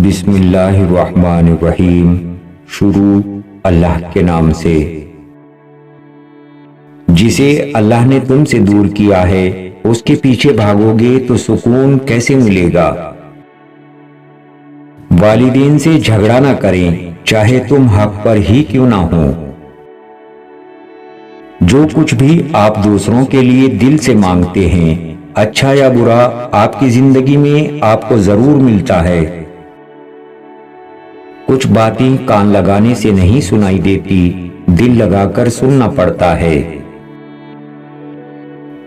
بسم اللہ الرحمن الرحیم۔ شروع اللہ کے نام سے۔ جسے اللہ نے تم سے دور کیا ہے اس کے پیچھے بھاگو گے تو سکون کیسے ملے گا؟ والدین سے جھگڑا نہ کریں چاہے تم حق پر ہی کیوں نہ ہو۔ جو کچھ بھی آپ دوسروں کے لیے دل سے مانگتے ہیں، اچھا یا برا، آپ کی زندگی میں آپ کو ضرور ملتا ہے۔ کچھ باتیں کان لگانے سے نہیں سنائی دیتی، دل لگا کر سننا پڑتا ہے۔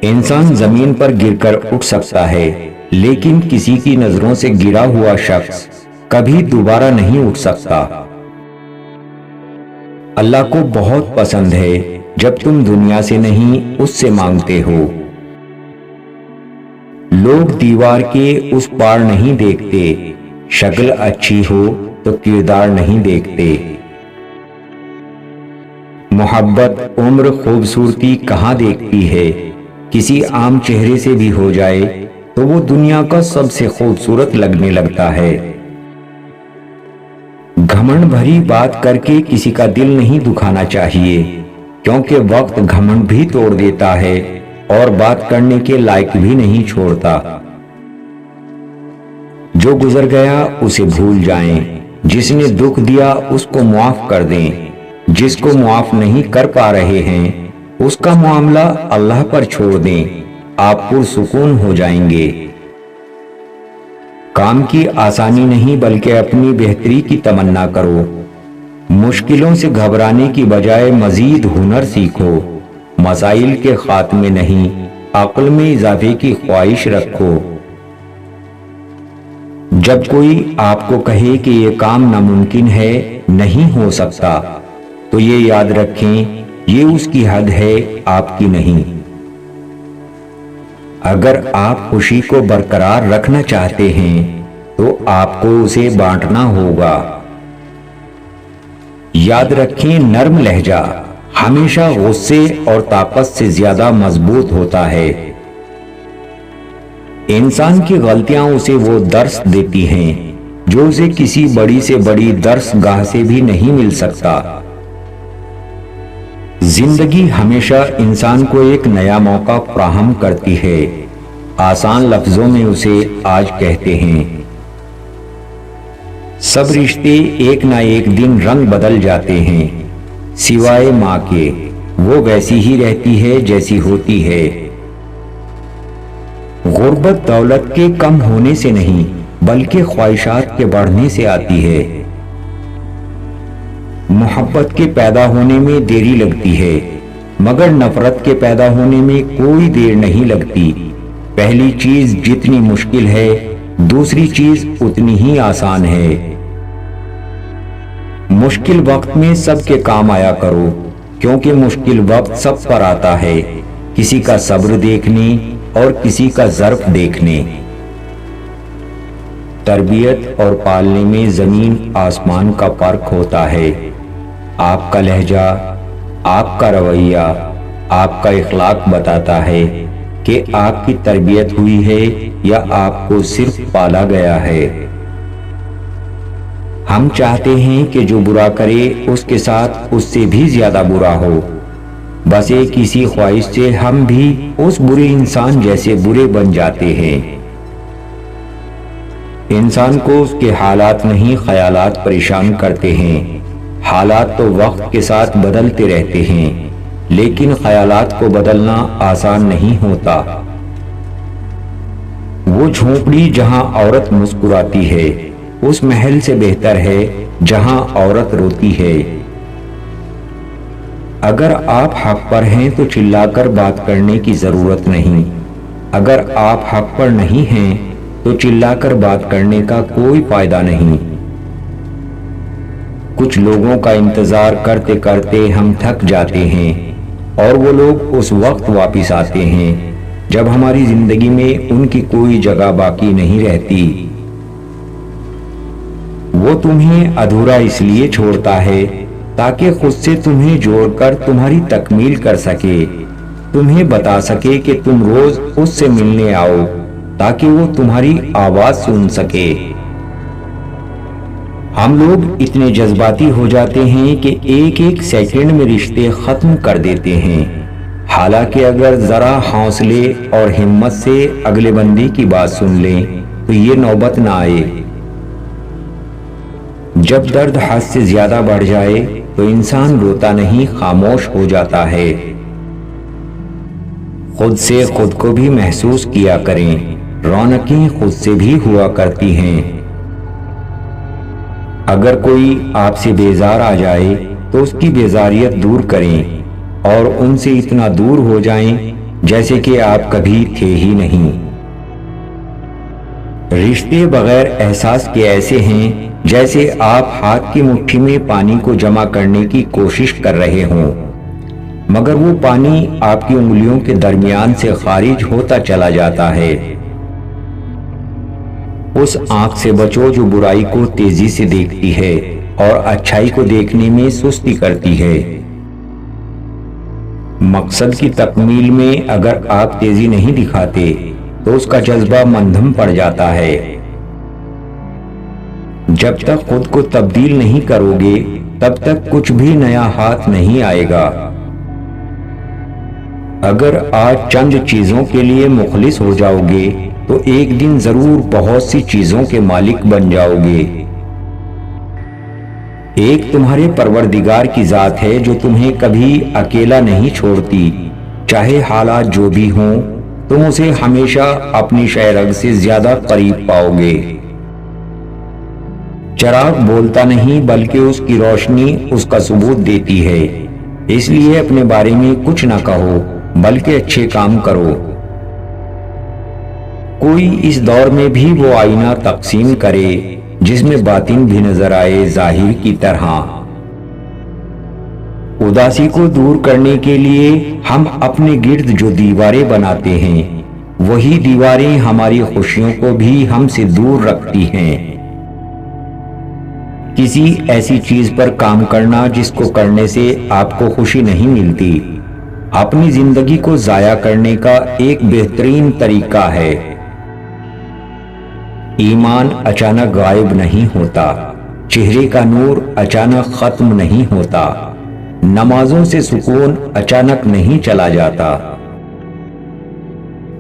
انسان زمین پر گر کر اٹھ سکتا ہے، لیکن کسی کی نظروں سے گرا ہوا شخص کبھی دوبارہ نہیں اٹھ سکتا۔ اللہ کو بہت پسند ہے جب تم دنیا سے نہیں اس سے مانگتے ہو۔ لوگ دیوار کے اس پار نہیں دیکھتے، شکل اچھی ہو تو کردار نہیں دیکھتے۔ محبت عمر خوبصورتی کہاں دیکھتی ہے، کسی عام چہرے سے بھی ہو جائے تو وہ دنیا کا سب سے خوبصورت لگنے لگتا ہے۔ گھمنڈ بھری بات کر کے کسی کا دل نہیں دکھانا چاہیے، کیونکہ وقت گھمنڈ بھی توڑ دیتا ہے اور بات کرنے کے لائق بھی نہیں چھوڑتا۔ جو گزر گیا اسے بھول جائیں، جس نے دکھ دیا اس کو معاف کر دیں، جس کو معاف نہیں کر پا رہے ہیں اس کا معاملہ اللہ پر چھوڑ دیں، آپ پرسکون ہو جائیں گے۔ کام کی آسانی نہیں بلکہ اپنی بہتری کی تمنا کرو۔ مشکلوں سے گھبرانے کی بجائے مزید ہنر سیکھو۔ مسائل کے خاتمے نہیں، عقل میں اضافے کی خواہش رکھو۔ جب کوئی آپ کو کہے کہ یہ کام ناممکن ہے، نہیں ہو سکتا، تو یہ یاد رکھیں یہ اس کی حد ہے، آپ کی نہیں۔ اگر آپ خوشی کو برقرار رکھنا چاہتے ہیں تو آپ کو اسے بانٹنا ہوگا۔ یاد رکھیں نرم لہجہ ہمیشہ غصے اور طاقت سے زیادہ مضبوط ہوتا ہے۔ انسان کی غلطیاں اسے وہ درس دیتی ہیں جو اسے کسی بڑی سے بڑی درس گاہ سے بھی نہیں مل سکتا۔ زندگی ہمیشہ انسان کو ایک نیا موقع فراہم کرتی ہے، آسان لفظوں میں اسے آج کہتے ہیں۔ سب رشتے ایک نہ ایک دن رنگ بدل جاتے ہیں، سوائے ماں کے، وہ ویسی ہی رہتی ہے جیسی ہوتی ہے۔ غربت دولت کے کم ہونے سے نہیں بلکہ خواہشات کے بڑھنے سے آتی ہے۔ محبت کے پیدا ہونے میں دیری لگتی ہے، مگر نفرت کے پیدا ہونے میں کوئی دیر نہیں لگتی۔ پہلی چیز جتنی مشکل ہے، دوسری چیز اتنی ہی آسان ہے۔ مشکل وقت میں سب کے کام آیا کرو، کیونکہ مشکل وقت سب پر آتا ہے، کسی کا صبر دیکھنے اور کسی کا ظرف دیکھنے۔ تربیت اور پالنے میں زمین آسمان کا فرق ہوتا ہے۔ آپ کا لہجہ، آپ کا رویہ، آپ کا اخلاق بتاتا ہے کہ آپ کی تربیت ہوئی ہے یا آپ کو صرف پالا گیا ہے۔ ہم چاہتے ہیں کہ جو برا کرے اس کے ساتھ اس سے بھی زیادہ برا ہو، بس ایک اسی خواہش سے ہم بھی اس برے انسان جیسے برے بن جاتے ہیں۔ انسان کو اس کے حالات نہیں خیالات پریشان کرتے ہیں۔ حالات تو وقت کے ساتھ بدلتے رہتے ہیں، لیکن خیالات کو بدلنا آسان نہیں ہوتا۔ وہ جھونپڑی جہاں عورت مسکراتی ہے اس محل سے بہتر ہے جہاں عورت روتی ہے۔ اگر آپ حق پر ہیں تو چلا کر بات کرنے کی ضرورت نہیں، اگر آپ حق پر نہیں ہیں تو چلا کر بات کرنے کا کوئی فائدہ نہیں۔ کچھ لوگوں کا انتظار کرتے کرتے ہم تھک جاتے ہیں اور وہ لوگ اس وقت واپس آتے ہیں جب ہماری زندگی میں ان کی کوئی جگہ باقی نہیں رہتی۔ وہ تمہیں ادھورا اس لیے چھوڑتا ہے تاکہ خود سے تمہیں جوڑ کر تمہاری تکمیل کر سکے، تمہیں بتا سکے کہ تم روز اس سے ملنے آؤ تاکہ وہ تمہاری آواز سن سکے۔ ہم لوگ اتنے جذباتی ہو جاتے ہیں کہ ایک ایک سیکنڈ میں رشتے ختم کر دیتے ہیں، حالانکہ اگر ذرا حوصلے اور ہمت سے اگلے بندے کی بات سن لیں تو یہ نوبت نہ آئے۔ جب درد حد سے زیادہ بڑھ جائے تو انسان روتا نہیں، خاموش ہو جاتا ہے۔ خود سے خود کو بھی محسوس کیا کریں، رونقیں خود سے بھی ہوا کرتی ہیں۔ اگر کوئی آپ سے بیزار آ جائے تو اس کی بیزاریت دور کریں اور ان سے اتنا دور ہو جائیں جیسے کہ آپ کبھی تھے ہی نہیں۔ رشتے بغیر احساس کے ایسے ہیں جیسے آپ ہاتھ کی مٹھی میں پانی کو جمع کرنے کی کوشش کر رہے ہوں، مگر وہ پانی آپ کی انگلیوں کے درمیان سے خارج ہوتا چلا جاتا ہے۔ اس آنکھ سے بچو جو برائی کو تیزی سے دیکھتی ہے اور اچھائی کو دیکھنے میں سستی کرتی ہے۔ مقصد کی تکمیل میں اگر آپ تیزی نہیں دکھاتے تو اس کا جذبہ مندھم پڑ جاتا ہے۔ جب تک خود کو تبدیل نہیں کرو گے تب تک کچھ بھی نیا ہاتھ نہیں آئے گا۔ اگر آج چند چیزوں کے لیے مخلص ہو جاؤ گے تو ایک دن ضرور بہت سی چیزوں کے مالک بن جاؤ گے۔ ایک تمہارے پروردگار کی ذات ہے جو تمہیں کبھی اکیلا نہیں چھوڑتی، چاہے حالات جو بھی ہوں، تم اسے ہمیشہ اپنی شہرگ سے زیادہ قریب پاؤ گے۔ چراغ بولتا نہیں بلکہ اس کی روشنی اس کا ثبوت دیتی ہے، اس لیے اپنے بارے میں کچھ نہ کہو بلکہ اچھے کام کرو۔ کوئی اس دور میں بھی وہ آئینہ تقسیم کرے جس میں باطن بھی نظر آئے ظاہر کی طرح۔ اداسی کو دور کرنے کے لیے ہم اپنے گرد جو دیواریں بناتے ہیں وہی دیواریں ہماری خوشیوں کو بھی ہم سے دور رکھتی ہیں۔ کسی ایسی چیز پر کام کرنا جس کو کرنے سے آپ کو خوشی نہیں ملتی اپنی زندگی کو ضائع کرنے کا ایک بہترین طریقہ ہے۔ ایمان اچانک غائب نہیں ہوتا، چہرے کا نور اچانک ختم نہیں ہوتا، نمازوں سے سکون اچانک نہیں چلا جاتا۔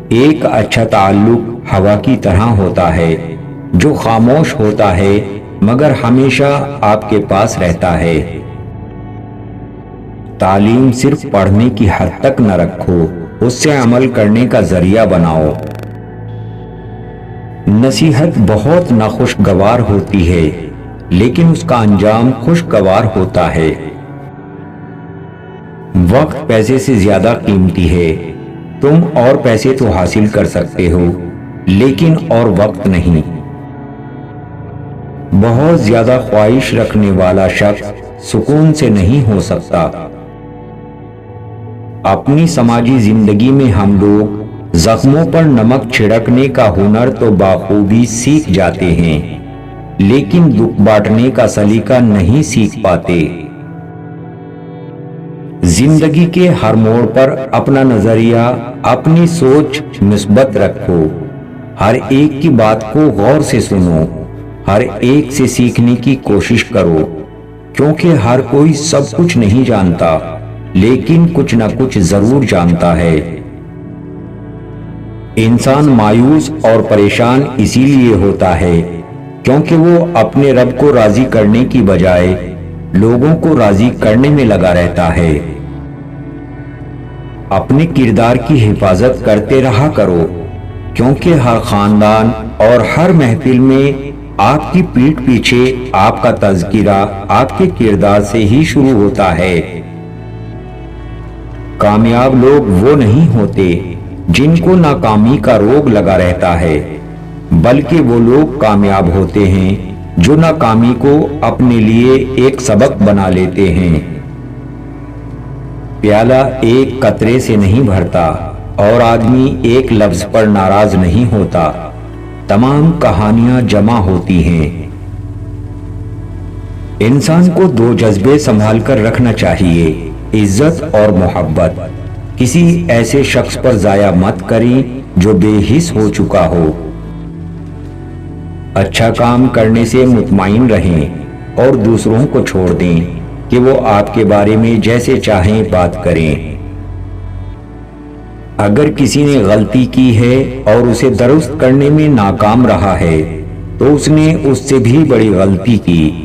ایک اچھا تعلق ہوا کی طرح ہوتا ہے جو خاموش ہوتا ہے مگر ہمیشہ آپ کے پاس رہتا ہے۔ تعلیم صرف پڑھنے کی حد تک نہ رکھو، اس سے عمل کرنے کا ذریعہ بناؤ۔ نصیحت بہت ناخوشگوار ہوتی ہے لیکن اس کا انجام خوشگوار ہوتا ہے۔ وقت پیسے سے زیادہ قیمتی ہے، تم اور پیسے تو حاصل کر سکتے ہو لیکن اور وقت نہیں۔ بہت زیادہ خواہش رکھنے والا شخص سکون سے نہیں ہو سکتا۔ اپنی سماجی زندگی میں ہم لوگ زخموں پر نمک چھڑکنے کا ہنر تو بخوبی سیکھ جاتے ہیں لیکن دکھ بانٹنے کا سلیقہ نہیں سیکھ پاتے۔ زندگی کے ہر موڑ پر اپنا نظریہ، اپنی سوچ مثبت رکھو، ہر ایک کی بات کو غور سے سنو، ہر ایک سے سیکھنے کی کوشش کرو، کیونکہ ہر کوئی سب کچھ نہیں جانتا لیکن کچھ نہ کچھ ضرور جانتا ہے۔ انسان مایوس اور پریشان اسی لیے ہوتا ہے کیونکہ وہ اپنے رب کو راضی کرنے کی بجائے لوگوں کو راضی کرنے میں لگا رہتا ہے۔ اپنے کردار کی حفاظت کرتے رہا کرو کیونکہ ہر خاندان اور ہر محفل میں آپ کی پیٹھ پیچھے آپ کا تذکرہ آپ کے کردار سے ہی شروع ہوتا ہے۔ کامیاب لوگ وہ نہیں ہوتے جن کو ناکامی کا روگ لگا رہتا ہے بلکہ وہ لوگ کامیاب ہوتے ہیں جو ناکامی کو اپنے لیے ایک سبق بنا لیتے ہیں۔ پیالہ ایک قطرے سے نہیں بھرتا اور آدمی ایک لفظ پر ناراض نہیں ہوتا، تمام کہانیاں جمع ہوتی ہیں۔ انسان کو دو جذبے سنبھال کر رکھنا چاہیے، عزت اور محبت۔ کسی ایسے شخص پر ضائع مت کریں جو بے حس ہو چکا ہو۔ اچھا کام کرنے سے مطمئن رہیں، اور دوسروں کو چھوڑ دیں کہ وہ آپ کے بارے میں جیسے چاہیں بات کریں۔ اگر کسی نے غلطی کی ہے اور اسے درست کرنے میں ناکام رہا ہے تو اس نے اس سے بھی بڑی غلطی کی۔